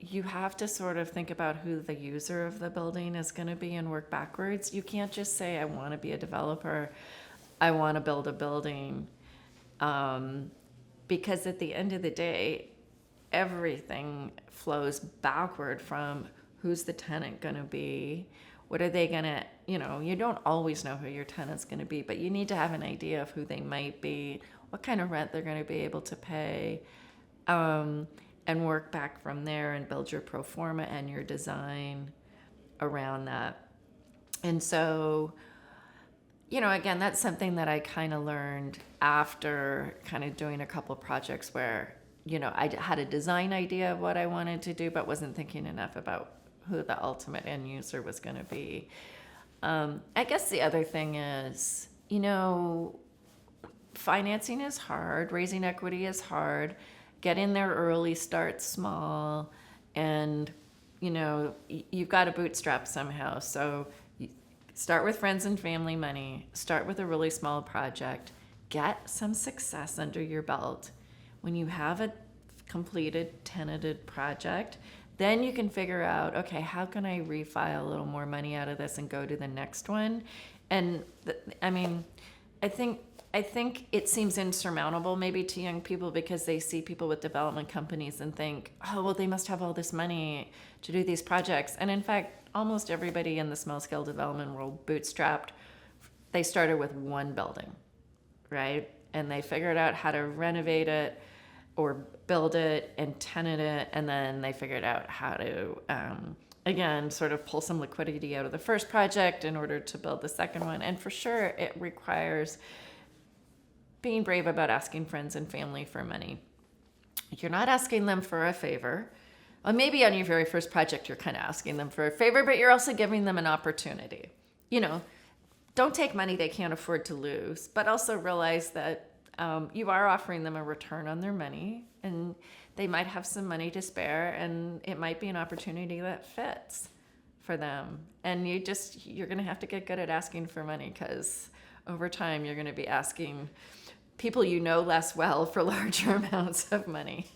you have to sort of think about who the user of the building is going to be and work backwards. You can't just say, I want to be a developer, I want to build a building. Because at the end of the day, everything flows backward from who's the tenant going to be, what are they going to, you don't always know who your tenant's going to be, but you need to have an idea of who they might be, what kind of rent they're going to be able to pay, and work back from there and build your pro forma and your design around that. And so, again, that's something that I kind of learned after kind of doing a couple projects where, I had a design idea of what I wanted to do, but wasn't thinking enough about who the ultimate end user was going to be. I guess the other thing is, financing is hard, raising equity is hard, get in there early, start small, and, you've got to bootstrap somehow. So start with friends and family money, start with a really small project, get some success under your belt. When you have a completed, tenanted project, then you can figure out, okay, how can I refile a little more money out of this and go to the next one? And I think it seems insurmountable maybe to young people because they see people with development companies and think, oh, well, they must have all this money to do these projects. And in fact, almost everybody in the small scale development world bootstrapped. They started with one building, right? And they figured out how to renovate it or build it and tenant it. And then they figured out how to, again, sort of pull some liquidity out of the first project in order to build the second one. And for sure, it requires being brave about asking friends and family for money. You're not asking them for a favor. Well, maybe on your very first project, you're kind of asking them for a favor, but you're also giving them an opportunity. Don't take money they can't afford to lose, but also realize that you are offering them a return on their money, and they might have some money to spare, and it might be an opportunity that fits for them. And you're going to have to get good at asking for money, because over time, you're going to be asking people less well for larger amounts of money.